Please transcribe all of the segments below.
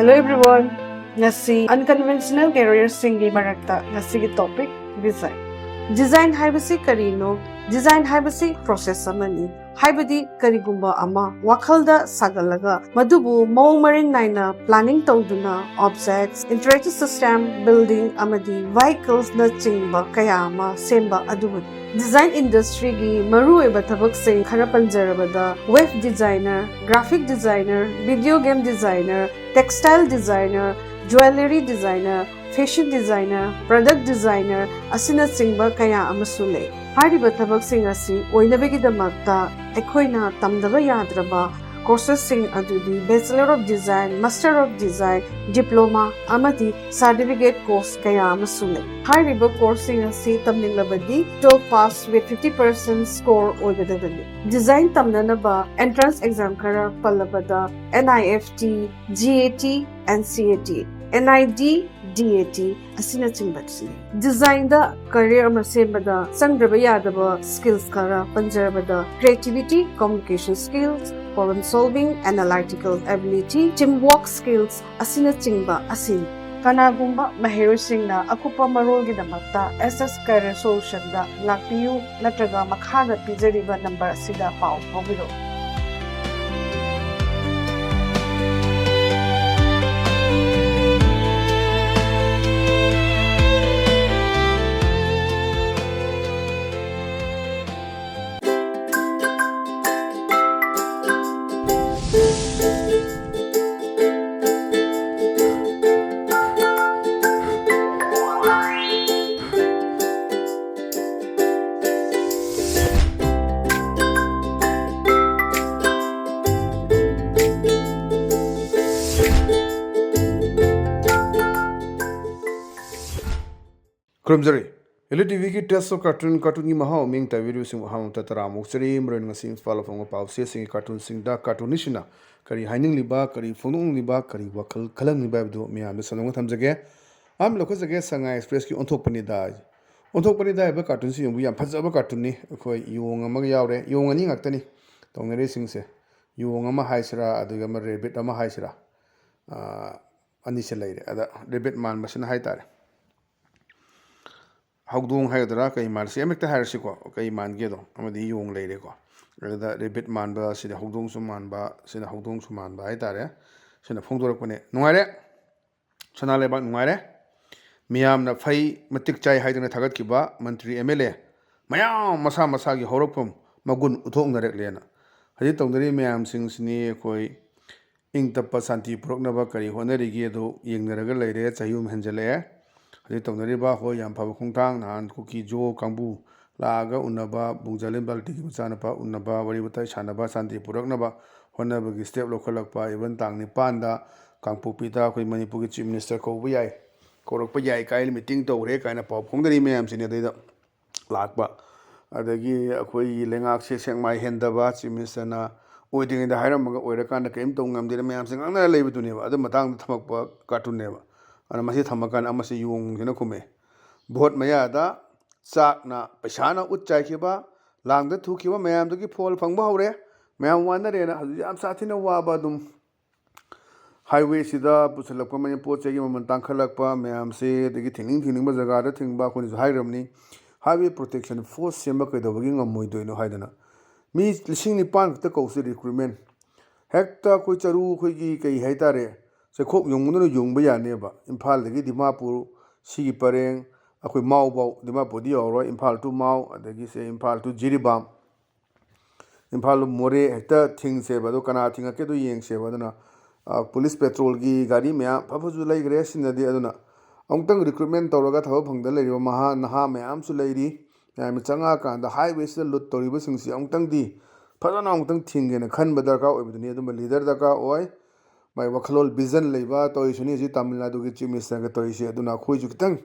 Hello everyone! Ngasi unconventional careers singi marakta ngasi topic design. Design haibasi karino? Design haibasi process amani. Haibadi karigumba ama wakhalda sagalaga madubu maung maring naina planning tawduna objects, interactive system, building amadi vehicles na chingba kaya ama semba adubud. Design industry gi maru eba thabak sing khara panjarabada web designer, graphic designer, video game designer, textile designer, jewelry designer, fashion designer, product designer asina chingba kaya amasu lei. Hariba thabak sing asi oinabigidamagta ekhoina tamdaba yadraba courses sing adudi Bachelor of Design, Master of Design, Diploma amati certificate course kaya amasu lei. Hariba course sing asi tamninglabadi 12 pass with 50% score oigadabani. Design tamnanaba entrance exam kara pallabada NIFT, GAT and CAT, NID, DAT asina chingbatsini. Design da career masembada sangraba yadaba skills kara panjarabada creativity, communication skills, problem solving, analytical ability, teamwork skills asina chingba asin. Kanagumba mahirosingna akupa marolgidamakta SS Career Solution da lakpiyu natraga makhada pijariba number asida pau pawbiro. Krumzari, ELITETV ki test of cartoon ki maha ming ta video sing maha tatara muksari mren ngasi follow from pau se sing cartoon sing da cartoonishina kari haining liba kari phonung liba kari wakal khalang liba do mya me sanong thamjage am lokho jage sanga express ki onthok pani da ba cartoon si yong yam phajaba cartoon ni khoi yong ama yawre yong ani ngaktani tongnare sing se yong ama haisra aduga ma rabbit ama haisra ani se leire ada rabbit man masina haitare Hogdong haidra kai man se emekta hairsi ko kai man ge do amadi yong leire ko da rabbit man ba sida hogdong su man ba sida hogdong su man ba haitare sina phongdorak pone nungaire sana leba nungaire miyam na phai matik chai haidna thagat ki ba mantri MLA mayam masa gi horokpum magun uthok narek lena haji tongdari miyam sing sini koi ingtappa santi purokna ba kari honari gi do yengnaraga leire chayum henjale Hadi tongdari ba ho yam phabu khungtang nan kuki jo kangbu laga unaba bungjalin balti ki machana pa unaba wari butai sanaba santi purakna ba honaba gi step lokhalak pa even tang ni panda kangpu pita koi Manipur ki chief minister ko bu yai korok pa yai kai meeting to re kai na pa phongdari meyam sine dai da lakpa adagi akoi lengak se sengmai hendaba chief minister na oiding da hairam ga oirakan da kaim tong ngamdir meyam sing angna leibu tune ba adu matang thamak pa cartoon ne ba ana masi thamakan amasi yung jena khume bhot maya da chak na paisa na utchai khiba lang da thu khiba mayam da ki phol phangba hore mayam wan re na am sathi na wa ba dum highway sida pusalak pa maya po chegi man tang khalak pa mayam se de ki thingning ba jaga da thingba khoni hairam ni highway protection force sema kai da bagi ngamoi doino haidana mi lising ni pan ta ko se recruitment hekta koi charu khoi gi kai haitare se khop yongmuno yongba yane ba imphal dagi dimapur sigi pareng akoi mau bau dimapur di oro imphal to mau adagi se imphal to jiribam imphal more hekta thing se ba do kana thinga ke do yeng se ba dana police patrol gi gari mya phabuju lai gre sin di aduna amtang recruitment tawraga thaba phangda leiri maha naha myam su leiri yam changa kan da highway se lut tori ba singsi amtang di phadana amtang thingena khan badar ka obiduni aduma leader da ka oi mai wakhalol vision leiba toy suni ji Tamil Nadu gi chief minister ga toy se aduna khoi ju kitang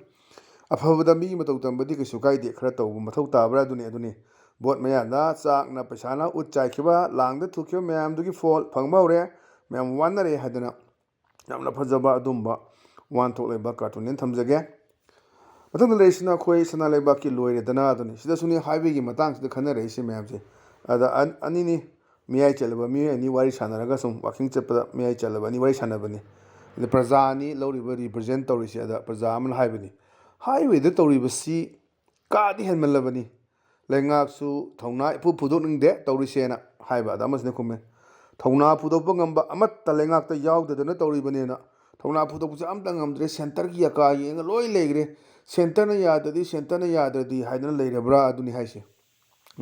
afabada mi matau tambadi ke sukai de khara taw mathau tabra aduni bot maya da chak na paisa na utchai khiba lang da thukyo mayam du gi fall phangba hore mayam wan re hadana yamna phajaba adumba wan thok leiba cartoon nen thamjage mathang leisna khoi sana leiba ki loire dana aduni sida suni highway gi matang sida khana re se mayam se ada ani ni miyai chalaba mi ani wari sanaraga sum walking chepda miyai chalaba ni wari sanabani ꯑꯗ ꯄ꯭ꯔꯖꯥꯅꯤ ꯂꯧꯔꯤꯕ ꯔꯤꯄ꯭ꯔꯖꯦꯟ ꯇꯧꯔꯤꯁꯦ ꯑꯗ ꯄ꯭ꯔꯖꯥ ꯑꯃꯅ ꯍꯥꯏꯕꯅꯤ ꯍꯥꯏꯋꯦꯗ ꯇꯧꯔꯤꯕꯁꯤ ꯀꯥꯗꯤ ꯍꯦꯟꯃꯜꯂꯕꯅꯤ ꯂꯩꯉꯥꯛꯁꯨ ꯊꯧꯅꯥ ꯏꯐꯨ ꯐꯨꯗꯣꯛꯅꯤꯡꯗꯦ ꯇꯧꯔꯤꯁꯦꯅ ꯍꯥꯏꯕ ꯑꯗ ꯑꯃꯁꯤꯅ ꯈꯨꯝꯃꯦ ꯊꯧꯅꯥ ꯐꯨꯗꯣꯛꯄ ꯉꯝꯕ ꯑꯃꯠꯇ ꯂꯩꯉꯥꯛꯇ ꯌꯥꯎꯗꯗꯅ ꯇꯧꯔꯤꯕꯅꯦꯅ ꯊꯧꯅꯥ ꯐꯨꯗꯣꯛꯄꯁꯦ ꯑꯝꯇ ꯉꯝꯗ꯭ꯔꯦ ꯁꯦꯟꯇꯔꯒꯤ ꯑꯀꯥ ꯌꯦꯡꯉ ꯂꯣꯏ ꯂꯩꯈ꯭ರೆ ꯁꯦꯟꯇꯔꯅ ꯌꯥꯗ꯭ꯔꯗꯤ ꯁꯦꯟꯇꯔꯅ ꯌꯥꯗ꯭ꯔꯗꯤ ꯍꯥꯏꯗꯅ ꯂꯩꯔꯕ꯭ꯔꯥ ꯑꯗꯨꯅꯤ ꯍꯥꯏꯁꯦ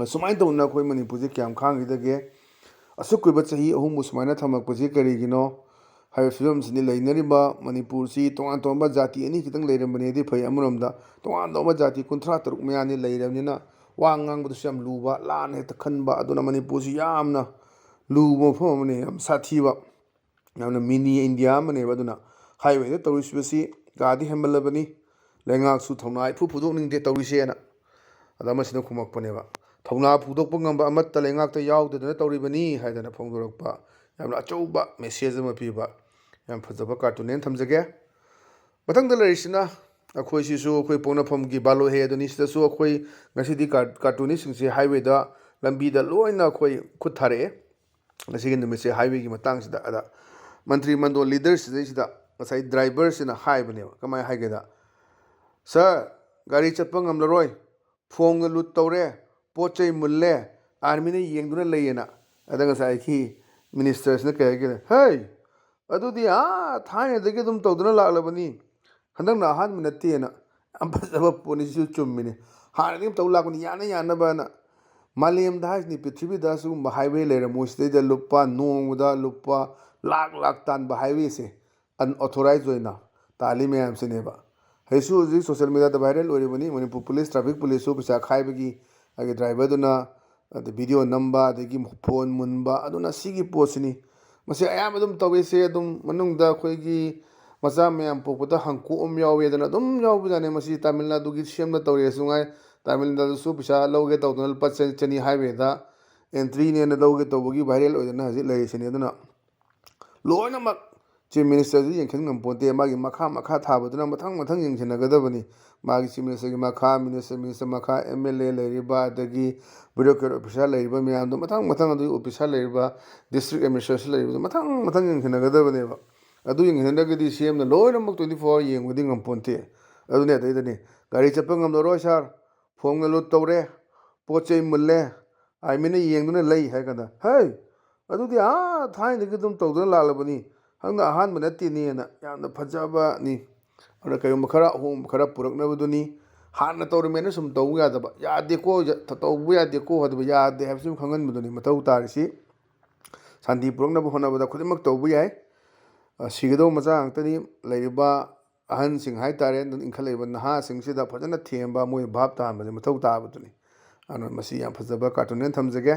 ꯁꯨꯃꯥꯏꯅ ꯇꯧꯅ ꯑꯩꯈꯣꯏ ꯃꯅꯤꯄꯨꯔꯁꯦ ꯀꯌꯥꯝ ꯈꯥꯡꯈꯤꯗꯒꯦ ꯑꯁꯨꯛ ꯀꯨꯏꯕ ꯆꯍꯤ ꯑꯍꯨꯝꯕꯨ ꯁꯨꯃꯥꯏꯅ ꯊꯝꯃꯛꯄꯁꯤ ꯀꯔꯤꯒꯤꯅꯣ ꯍꯥꯏꯕ ꯐꯤꯕꯝꯁꯤꯗꯤ ꯂꯩꯅꯔꯤꯕ ꯃꯅꯤꯄꯨꯔꯁꯤ ꯇꯣꯉꯥꯟ ꯇꯣꯉꯥꯟꯕ ꯖꯥꯇꯤ ꯑꯅꯤ ꯈꯤꯇꯪ ꯂꯩꯔꯝꯕꯅꯦꯗꯤ ꯐꯩ ꯑꯃꯔꯣꯝꯗ ꯇꯣꯉꯥꯟ ꯇꯣꯉꯥꯟꯕ ꯖꯥꯇꯤ 53 ꯃꯌꯥꯅꯤ ꯂꯩꯔꯕꯅꯤꯅ ꯋꯥ ꯉꯥꯡꯕꯗꯁꯨ ꯌꯥꯝ ꯂꯨꯕ ꯂꯥꯟꯅ ꯍꯦꯛꯇ ꯈꯟꯕ ꯑꯗꯨꯅ ꯃꯅꯤꯄꯨꯔꯁꯤ ꯌꯥꯝꯅ ꯂꯨꯕ ꯃꯐꯝ ꯑꯃꯅꯤ ꯌꯥꯝ ꯁꯥꯊꯤꯕ ꯌꯥꯝꯅ ꯃꯤꯅꯤ ꯏꯟꯗꯤꯌꯥ ꯑꯃꯅꯦꯕ ꯑꯗꯨꯅ ꯍꯥꯏꯋꯦꯗ ꯇꯧꯔꯤꯕꯁꯤ ꯀꯥꯗꯤ ꯍꯦꯟꯃꯜꯂꯕꯅꯤ ꯂꯩꯉꯥꯛꯁꯨ ꯊꯧꯅꯥ ꯏꯐꯨ ꯐꯨꯗꯣꯛꯅꯤꯡꯗꯦ ꯇꯧꯔꯤꯁꯦꯅ ꯑꯗ ꯃꯁꯤꯅ ꯈꯨꯝꯃꯛꯄꯅꯦꯕ ꯊꯧꯅꯥ ꯐꯨꯗꯣꯛꯄ ꯉꯝꯕ ꯑꯃꯠꯇ ꯂꯩꯉꯥꯛꯇ ꯌꯥꯎꯗꯗꯅ ꯇꯧꯔꯤꯕꯅꯤ ꯍꯥꯏꯗꯅ ꯐꯣꯡꯗꯣꯔꯛꯄ ꯌꯥꯝꯅ ꯑꯆꯧꯕ ꯃꯦꯁꯦꯖ ꯑꯃ ꯄꯤꯕ ꯌꯥꯝ ꯐꯖꯕ ꯀꯥꯔꯇꯨꯟꯅꯦꯅ ꯊꯝꯖꯒꯦ ꯃꯊꯪꯗ ꯂꯩꯔꯤꯁꯤꯅ ꯑꯩꯈꯣꯏꯁꯤꯁꯨ ꯑꯩꯈꯣꯏ ꯄꯣꯛꯅꯐꯝꯒꯤ ꯕꯥꯂꯣꯍꯦ ꯑꯗꯨꯅꯤ ꯁꯤꯗꯁꯨ ꯑꯩꯈꯣই ꯉꯁꯤꯗꯤ ꯀꯥꯔꯇꯨꯅꯤꯁꯁꯤꯡꯁꯦ ꯍꯥꯏꯋꯦꯗ ꯂꯝꯕꯤꯗ ꯂꯣꯏꯅ ꯑꯩꯈꯣꯏ ꯈꯨꯠ ꯊꯥꯔꯛꯑꯦ ꯉꯁꯤꯒꯤ ꯅꯨꯃꯤꯠꯁꯦ ꯍꯥꯏꯋꯦꯒꯤ ꯃꯇꯥꯡꯁꯤꯗ ꯑꯗ ꯃꯟꯇ꯭ꯔꯤ ꯃꯟꯗꯣꯜ ꯂꯤꯗꯔꯁꯤꯗꯩꯁꯤꯗ ꯉꯁꯥꯏ ꯗ꯭ꯔꯥꯏꯚꯔꯁꯤꯅ ꯍꯥꯏꯕꯅꯦꯕ ꯀꯃꯥꯏꯅ ꯍꯥꯏꯒꯦꯗ ꯁꯥꯔ ꯒꯥꯔꯤ ꯆꯠꯄ ꯉꯝꯂꯔꯣꯏ ꯐꯣꯟꯒ ꯂꯨꯠ ꯇꯧꯔꯦ ꯄꯣꯠ ꯆꯩ ꯃꯨꯜꯂꯦ ꯑꯥꯔꯃꯤꯅ ꯌꯦꯡꯗꯨꯅ ꯂꯩꯌꯦꯅ ꯑꯗ ꯉꯁꯥꯏꯒꯤ ꯃꯤꯅꯤꯁꯇꯔꯁꯤꯅ ꯀꯩ ꯍꯥꯏꯒꯦ ꯍꯩ ꯑꯗꯨꯗꯤ ꯊꯥꯏꯅꯗꯒꯤ ꯑꯗꯨꯝ ꯇꯧꯗꯨꯅ ꯂꯥꯛꯂꯕꯅꯤ ꯍꯟꯗꯛꯅ ꯑꯍꯥꯟꯕ ꯅꯠꯇꯦꯅ ꯌꯥꯝ ꯐꯖꯕ ꯄꯣꯠꯅꯤ ꯁꯤꯁꯨ ꯆꯨꯝꯃꯤꯅꯤ ꯍꯥꯟꯅꯗꯒꯤ ꯇꯧ ꯂꯥꯛꯄꯅꯤ ꯌꯥꯅ ꯌꯥꯅꯕꯅ ꯃꯥꯂꯦꯝꯗ ꯍꯥꯏꯁꯤꯅꯤ ꯄ꯭ꯔꯤꯊꯤꯕꯤꯗ ꯁꯤꯒꯨꯝꯕ ꯍꯥꯏꯋꯦ ꯂꯩꯔꯝꯃꯣꯏ ꯁꯤꯗꯩꯗ ꯅꯣꯡꯃꯗ ꯂꯨꯄꯥ ꯂꯥꯛ ꯇꯥꯟꯕ ꯍꯥꯏꯋꯦꯁꯦ ꯑꯟꯑꯣꯊꯣꯔꯥꯏꯖ ꯑꯣꯏꯅ ꯇꯥꯜꯂꯤ ꯃꯌꯥꯝꯁꯤꯅꯦꯕ ꯍꯧꯖꯤꯛ ꯁꯣꯁꯤꯌꯦꯜ ꯃꯤडिꯌꯥꯗ ꯚꯥꯏꯔꯦꯜ ꯑꯣꯏꯔꯤꯕꯅꯤ ꯃꯅꯤꯄꯨꯔ ꯄꯨꯂꯤꯁ ꯇ꯭ꯔꯥꯐꯤꯛ ꯄꯨꯂꯤꯁꯁꯨ ꯄꯩꯁꯥ ꯈꯥꯏꯕꯒꯤ ꯗ꯭ꯔꯥꯏꯚꯔꯗꯨꯅ ꯚꯤꯗꯤꯑꯣ ꯅꯝꯕ ꯑꯗꯒꯤ ꯐꯣꯟ ꯃꯨꯟꯕ ꯑꯗꯨꯅ ꯁꯤꯒꯤ ꯄꯣꯠꯁꯤꯅꯤ ꯃꯁꯤ ꯑꯌꯥꯝꯕ ꯑꯗꯨꯝ ꯇꯧꯏꯁꯦ ꯑꯗꯨꯝ ꯃꯅꯨꯡꯗ ꯑꯩꯈꯣꯏꯒꯤ ꯃꯆꯥ ꯃꯌꯥꯝ ꯄꯣꯛꯄꯗ ꯍꯪꯀꯣꯛ ꯑꯃ ꯌꯥꯎꯋꯦꯗꯅ ꯑꯗꯨꯝ ꯌꯥꯎꯕꯖꯥꯠꯅꯤ ꯃꯁꯤ ꯇꯥꯃꯤꯜ ꯅꯥꯗꯨꯒꯤ ꯁꯦꯝꯅ ꯇꯧꯔꯦꯁꯨ ꯉꯥꯏ ꯇꯥꯃꯤꯜ ꯅꯥꯗꯨꯁꯨ ꯄꯩꯁꯥ ꯂꯧꯒꯦ ꯇꯧꯗꯅ ꯂꯨꯄꯥ ꯆꯅꯤ ꯍꯥꯏꯋꯦꯗ ꯑꯦꯟꯇ꯭ꯔꯤꯅꯦꯅ ꯂꯧꯒꯦ ꯇꯧꯕꯒꯤ ꯚꯥꯏꯔꯦꯜ ꯑꯣꯏꯗꯅ ꯍꯧꯖꯤꯛ ꯂꯩꯔꯤꯁꯤꯅꯤ ꯑꯗꯨꯅ ꯂꯣꯏꯅꯃꯛ ꯆꯤꯐ ꯃꯤꯅꯤꯁꯇꯔꯁꯤ ꯌꯦꯡꯁꯤꯟ ꯉꯝꯄꯣꯟꯇꯦ ꯃꯥꯒꯤ ꯃꯈꯥ ꯊꯥꯕꯗꯨꯅ ꯃꯊꯪ ꯌꯦꯡꯁꯤꯟꯅꯒꯗꯕꯅꯤ ꯃꯥꯒꯤ ꯆꯤꯐ ꯃꯤꯅꯤꯁꯇꯔꯒꯤ ꯃꯈꯥ ꯃꯤꯅꯤꯁꯇꯔ ꯃꯈꯥ MLA ꯂꯩꯔꯤꯕ ꯑꯗꯒꯤ ꯕ꯭ꯌꯨꯔꯣꯀ꯭ꯔꯦꯠ ꯑꯣꯐꯤꯁꯥꯔ ꯂꯩꯔꯤꯕ ꯃꯌꯥꯝꯗꯣ ꯃꯊꯪ ꯑꯗꯨꯒꯤ ꯑꯣꯐꯤꯁꯥꯔ ꯂꯩꯔꯤꯕ ꯗꯤꯁꯇ꯭ꯔꯤꯛ ꯑꯦꯗꯃꯤꯅꯤꯁꯇ꯭ꯔꯦꯁꯟ ꯂꯩꯔꯤꯕꯗꯣ ꯃꯊꯪ ꯌꯦꯡꯁꯤꯟꯅꯒꯗꯕꯅꯦꯕ ꯑꯗꯨ ꯌꯦꯡꯁꯤꯟꯅꯔꯒꯗꯤ CMꯅ ꯂꯣꯏꯅꯃꯛ 24 hour ꯌꯦꯡꯕꯗꯤ ꯉꯝꯄꯣꯟꯇꯦ ꯑꯗꯨꯅꯦ ꯑꯗꯩꯗꯅꯤ ꯒꯥꯔꯤ ꯆꯠꯄ ꯉꯝꯂꯔꯣꯏ ꯁꯥꯔ ꯐꯣꯟꯒ ꯂꯨꯠ ꯇꯧꯔꯦ ꯄꯣꯠ ꯆꯩ ꯃꯨꯜꯂꯦ ꯑꯥꯔꯃꯤꯅ ꯌꯦꯡꯗꯨꯅ ꯂꯩ ꯍꯥꯏ ꯀꯥꯟꯗ ꯍꯩ ꯑꯗꯨꯗꯤ ꯊꯥꯏꯅꯗꯒꯤ ꯑꯗꯨꯝ ꯇꯧꯗꯨꯅ ꯂꯥꯛꯂꯕꯅꯤ ꯍꯟꯗꯛ ꯑꯍꯥꯟꯕ ꯅꯠꯇꯦꯅꯦꯅ ꯌꯥꯝꯅ ꯐꯖꯕꯅꯤ ꯑꯗꯨꯅ ꯀꯔꯤꯒꯨꯝꯕ ꯈꯔ ꯑꯍꯣꯡꯕ ꯈꯔ ꯄꯨꯔꯛꯅꯕꯗꯨꯅꯤ ꯍꯥꯟꯅ ꯇꯧꯔꯝꯃꯦꯅ ꯁꯨꯝ ꯇꯧꯕ ꯌꯥꯗꯕ ꯌꯥꯗꯦꯀꯣ ꯇꯧꯕ ꯌꯥꯗꯦꯀꯣ ꯍꯥꯏꯗꯕ ꯌꯥꯗꯦ ꯍꯥꯏꯕꯁꯤ ꯁꯨꯝ ꯈꯪꯍꯟꯕꯗꯨꯅꯤ ꯃꯊꯧ ꯇꯥꯔꯤꯁꯤ ꯁꯥꯟꯇꯤ ꯄꯨꯔꯛꯅꯕ ꯍꯣꯠꯅꯕꯗ ꯈꯨꯗꯤꯡꯃꯛ ꯇꯧꯕ ꯌꯥꯏ ꯁꯤꯒꯗꯧꯕ ꯃꯆꯥ ꯉꯥꯛꯇꯅꯤ ꯂꯩꯔꯤꯕ ꯑꯍꯟꯁꯤꯡ ꯍꯥꯏꯇꯥꯔꯦ ꯏꯟꯈꯠꯂꯛꯏꯕ ꯅꯍꯥꯁꯤꯡꯁꯤꯗ ꯐꯖꯅ ꯊꯦꯝꯕ ꯃꯣꯏ ꯚꯥꯞ ꯇꯥꯍꯟꯕꯁꯦ ꯃꯊꯧ ꯇꯥꯕꯗꯨꯅꯤ ꯑꯗꯨꯅ ꯃꯁꯤ ꯌꯥꯝ ꯐꯖꯕ ꯀꯥꯔꯇꯨꯟꯅꯦꯅ ꯊꯝꯖꯒꯦ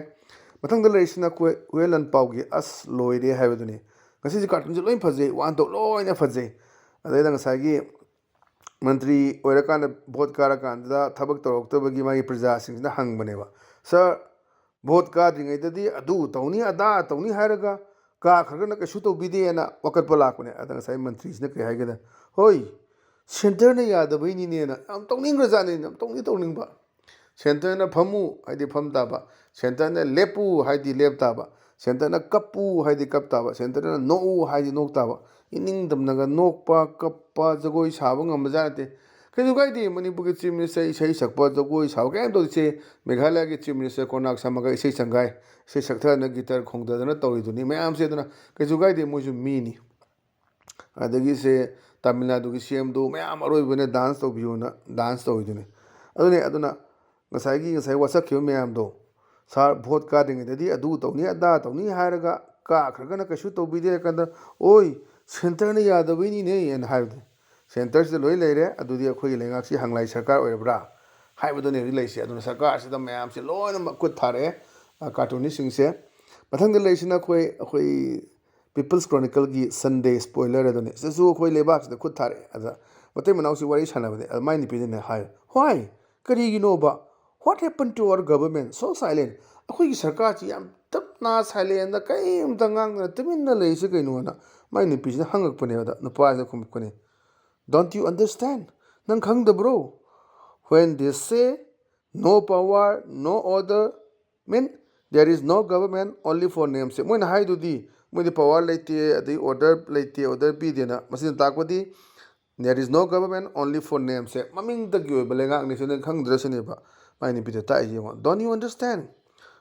ꯃꯊꯪꯗ ꯂꯩꯔꯤꯁꯤꯅ ꯍꯨꯌꯦꯟ ꯂꯟꯄꯥꯎꯒꯤ ꯑꯁ ꯂꯣꯏꯔꯦ ꯍꯥꯏꯕꯗꯨꯅꯤ ꯉꯁꯤꯁꯦ ꯀꯥꯔꯇꯨꯟꯁꯦ ꯂꯣꯏ ꯐꯖꯩ ꯋꯥꯟ ꯇꯧ ꯂꯣꯏꯅ ꯐꯖꯩ ꯑꯗꯩꯗ ꯉꯁꯥꯏꯒꯤ ꯃꯟꯇ꯭ꯔꯤ ꯑꯣꯏꯔꯀꯥꯟꯗ ꯚꯣꯠ ꯀꯥꯔꯀꯥꯟꯗ ꯊꯕꯛ ꯇꯧꯔꯛꯇꯕꯒꯤ ꯃꯥꯒꯤ ꯄ꯭ꯔꯖꯥꯁꯤꯡꯁꯤꯅ ꯍꯪꯕꯅꯦꯕ ꯁꯥꯔ ꯚꯣꯠ ꯀꯥꯗ꯭ꯔꯤꯉꯩꯗꯗꯤ ꯑꯗꯨ ꯇꯧꯅꯤ ꯑꯗꯥ ꯇꯧꯅꯤ ꯍꯥꯏꯔꯒ ꯀꯥꯈ꯭ꯔꯒꯅ ꯀꯩꯁꯨ ꯇꯧꯕꯤꯗꯦꯅ ꯋꯥꯀꯠꯄ ꯂꯥꯛꯄꯅꯦ ꯑꯗ ꯉꯁꯥꯏ ꯃꯟꯇ꯭ꯔꯤꯁꯤꯅ ꯀꯩ ꯍꯥꯏꯒꯦꯗ ꯍꯣꯏ ꯁꯦꯟꯇꯔꯅ ꯌꯥꯗꯕꯩꯅꯤꯅꯦꯅ ꯌꯥꯝ ꯇꯧꯅꯤꯡꯈ꯭ꯔꯖꯥꯠꯅꯤ ꯌꯥꯝ ꯇꯧꯅꯤꯡꯕ ꯁꯦꯟꯇꯔꯅ ꯐꯝꯃꯨ ꯍꯥꯏꯗꯤ ꯐꯝ ꯇꯥꯕ ꯁꯦꯟꯇꯔꯅ ꯂꯦꯞꯄꯨ ꯍꯥꯏꯗꯤ ꯂꯦꯞ ꯇꯥꯕ ꯁꯦꯟꯇꯔꯅ ꯀꯞꯄꯨ ꯍꯥꯏꯗꯤ ꯀꯞ ꯇꯥꯕ ꯁꯦꯟꯇꯔꯅ ꯅꯣꯛꯎ ꯍꯥꯏꯗꯤ ꯅꯣꯛ ꯇꯥꯕ ꯏꯅꯤꯡꯇꯝꯅꯒ ꯅꯣꯛꯄ ꯀꯞꯄ ꯖꯒꯣꯏ ꯁꯥꯕ ꯉꯝꯕꯖꯥꯠ ꯅꯠꯇꯦ ꯀꯩꯁꯨ ꯀꯥꯏꯗꯦ ꯃꯅꯤꯄꯨꯔꯒꯤ ꯆꯤꯐ ꯃꯤꯅꯤꯁꯇꯔ ꯏꯁꯩ ꯁꯛꯄ ꯖꯒꯣꯏ ꯁꯥꯕ ꯀꯩꯝ ꯇꯧꯗꯦ ꯃꯦꯘꯥꯂꯌꯥꯒꯤ ꯆꯤꯐ ꯃꯤꯅꯤꯁꯇꯔ ꯀꯣꯔꯅꯥꯛ ꯁꯝꯃꯒ ꯏꯁꯩ ꯁꯪꯒꯥꯏ ꯏꯁꯩ ꯁꯛꯊꯗꯅ ꯒꯤꯇꯔ ꯈꯣꯡꯗꯗꯅ ꯇꯧꯔꯤꯗꯨꯅꯤ ꯃꯌꯥꯝꯁꯦ ꯑꯗꯨꯅ ꯀꯩꯁꯨ ꯀꯥꯏꯗꯦ ꯃꯣꯏꯁꯨ ꯃꯤꯅꯤ ꯑꯗꯒꯤꯁꯦ ꯇꯥꯃꯤꯜ ꯅꯥꯗꯨꯒꯤ CMꯗꯨ ꯃꯌꯥꯝ ꯑꯔꯣꯏꯕꯅ ꯗꯥꯟꯁ ꯇꯧꯕꯤꯌꯨꯅ ꯗꯥꯟꯁ ꯇꯧꯔꯤꯗꯨꯅꯤ ꯑꯗꯨꯅ ꯉꯁꯥꯏ ꯋꯥꯁꯛꯈꯤꯕ ꯃꯌꯥꯝꯗꯣ ꯁꯥꯔ ꯚꯣꯠ ꯀꯥꯗ꯭ꯔꯤꯉꯩꯗꯗꯤ ꯑꯗꯨ ꯇꯧꯅꯤ ꯑꯗꯥ ꯇꯧꯅꯤ ꯍꯥꯏꯔꯒ ꯀꯥꯈ꯭ꯔꯒꯅ ꯀꯩꯁꯨ ꯇꯧꯕꯤꯗꯦ ꯍꯥꯏ ꯀꯥꯟꯗ ꯑꯣꯏ ꯁꯦꯟꯇꯔꯅ ꯌꯥꯗꯕꯩꯅꯤꯅꯦ ꯍꯥꯏꯅ ꯍꯥꯏꯕꯗꯣ ꯁꯦꯟꯇꯔꯁꯤꯗ ꯂꯣꯏ ꯂꯩꯔꯦ ꯑꯗꯨꯗꯤ ꯑꯩꯈꯣꯏꯒꯤ ꯂꯩꯉꯥꯛꯁꯤ ꯍꯪꯂꯥꯏ ꯁꯔꯀꯥꯔ ꯑꯣꯏꯔꯕ꯭ꯔꯥ ꯍꯥꯏꯕꯗꯨꯅꯤ ꯍꯧꯖꯤꯛ ꯂꯩꯔꯤꯁꯦ ꯑꯗꯨꯅ ꯁꯔꯀꯥꯔꯁꯤꯗ ꯃꯌꯥꯝꯁꯦ ꯂꯣꯏꯅꯃꯛ ꯈꯨꯠ ꯊꯥꯔꯛꯑꯦ ꯀꯥꯔꯇꯨꯅꯤꯁꯁꯤꯡꯁꯦ ꯃꯊꯪꯗ ꯂꯩꯔꯤꯁꯤꯅ ꯑꯩꯈꯣꯏ ꯄꯤꯄꯜꯁ ꯀ꯭ꯔꯣꯅꯤꯀꯜꯒꯤ ꯁꯟꯗꯦ ꯁ꯭ꯄꯣꯏꯂꯔ ꯑꯗꯨꯅꯤ ꯁꯤꯗꯁꯨ ꯑꯩꯈꯣꯏ ꯂꯩꯕꯥꯛꯁꯤꯗ ꯈꯨꯠ ꯊꯥꯔꯛꯑꯦ ꯑꯗ ꯃꯇꯩ ꯃꯅꯥꯎꯁꯤ ꯋꯥꯔꯤ ꯁꯥꯟꯅꯕꯅꯦ ꯑꯗ ꯃꯥꯏ ꯅꯨꯄꯤꯗꯨꯅ ꯍꯥꯏ ꯍ꯭ꯋꯥꯏ ꯀꯔꯤꯒꯤꯅꯣꯕ what happen to our government so ꯁꯥꯏꯂꯦꯟ ꯑꯩꯈꯣꯏꯒꯤ ꯁꯔꯀꯥꯔꯁꯤ ꯌꯥꯝ ꯇꯞꯅ ꯁꯥꯏꯂꯦꯟꯗ ꯀꯔꯤꯝꯇ ꯉꯥꯡꯗꯅ ꯇꯨꯃꯤꯟꯅ ꯂꯩꯔꯤꯁꯤ ꯀꯩꯅꯣꯅ ꯃꯥꯏ ꯅꯨꯄꯤꯁꯤꯅ ꯍꯪꯉꯛꯄꯅꯦ ꯑꯗ ꯅꯨꯄꯥꯁꯤꯅ ꯈꯨꯝꯃꯛꯄꯅꯦ ꯗꯣꯟꯠ ꯌꯨ ꯑꯟꯗꯔꯁꯇꯦꯟ ꯅꯪ ꯈꯪꯗꯕ꯭ꯔꯣ when they say no power no order mean there is no government only for namesake moina haidudi moidi power leite adi order pidena masina takpadi there is no government only for namesake maming tagi oiba lengak ni sene khangdrasene ba maini pite ta yemo don't you understand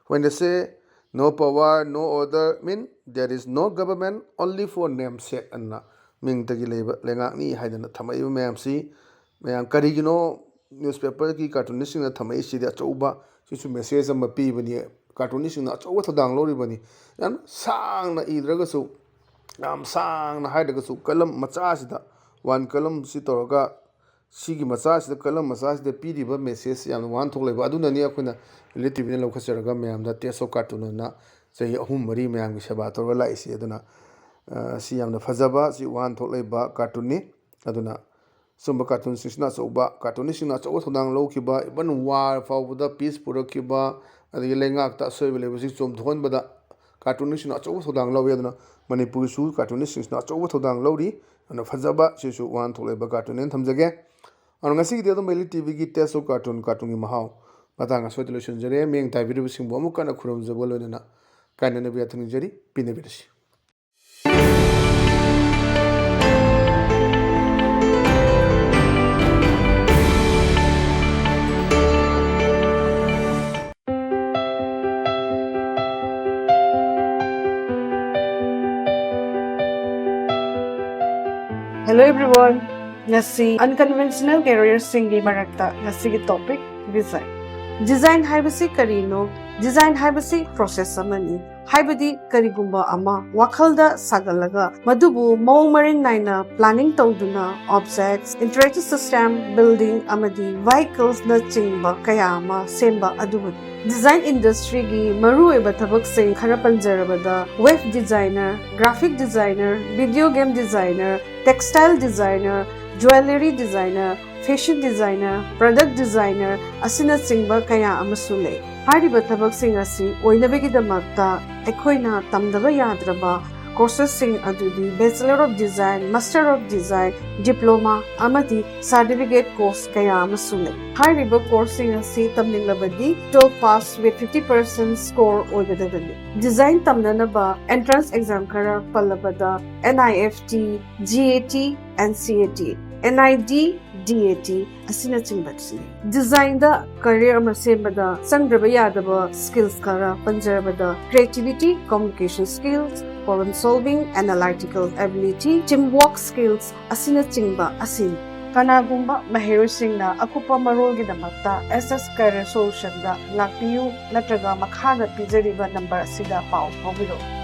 when they say no power no order mean there is no government only for namesake anna ming tagi leba lengak ni haidana thamai mayam si mayam karigino newspaper ki cartoonist na thamai si da chouba sisu message am pi bani cartoonist na chouba thodang lori bani yam sang na idraga su yam sang na haidaga su kalam macha sida one kalam si toroga sigi macha sida kalam macha sida pi diba message yam wan thok leba aduna ni akuna ELITETV na lokhasaraga mayam da teso cartoon na sei ahum mari mayam gi seba toroga lai si aduna si yam na fazaba si wan thok leba cartoon ni aduna sumba cartoon sisna soba cartoon sina so thodang lo khiba iban war fawda peace pura khiba adi lengak ta soibe le busi chom thon bada cartoon sina so thodang lo yadna manipur su cartoon sina so thodang lo ri ana fajaba sisu wan thole ba cartoon en thamjage anu ngasi gi do ELITETV gi test of cartoon gi mahau matanga so solution jare meng ta video sing bo mu kana khuram jabol na kana ne biya thang jari pine bidasi. Hello everyone! Ngasi unconventional career singi marakta ngasi ki topic design. Design haibasi karino, design haibasi process amani. Haibadi karigumba ama wakhalda sagalaga madubu maung maring naina planning tawduna objects, interactive system, building amadi vehicles na chingba kaya ama semba adubu. Design industry gi maruoiba thabak sing khara panjarabada web designer, graphic designer, video game designer, textile designer, jewelry designer, fashion designer, product designer asina chingba kaya amasu lei. Hariba thabak sing asi oinabagidamagta ekhoina tamdaba yadraba courses sing adudi Bachelor of Design, Master of Design, Diploma amadi certificate course kaya amasu lei. Hariba course sing asi tamninglabadi 12 pass with 50% score oigadabani. Design tamnanaba entrance exam kara pallabada NIFT, GAT and CAT. NID, DAT asina chingbatsi. Design da career ama sembada sangraba yadaba skills kara panjarabada creativity, communication skills, problem solving, analytical ability, teamwork skills asina chingba asin. Kanagumba mahirusingna akupa marolgidamakta SS Career Solution da lakpiyu natraga makhana pijariba number asida pau pabiro.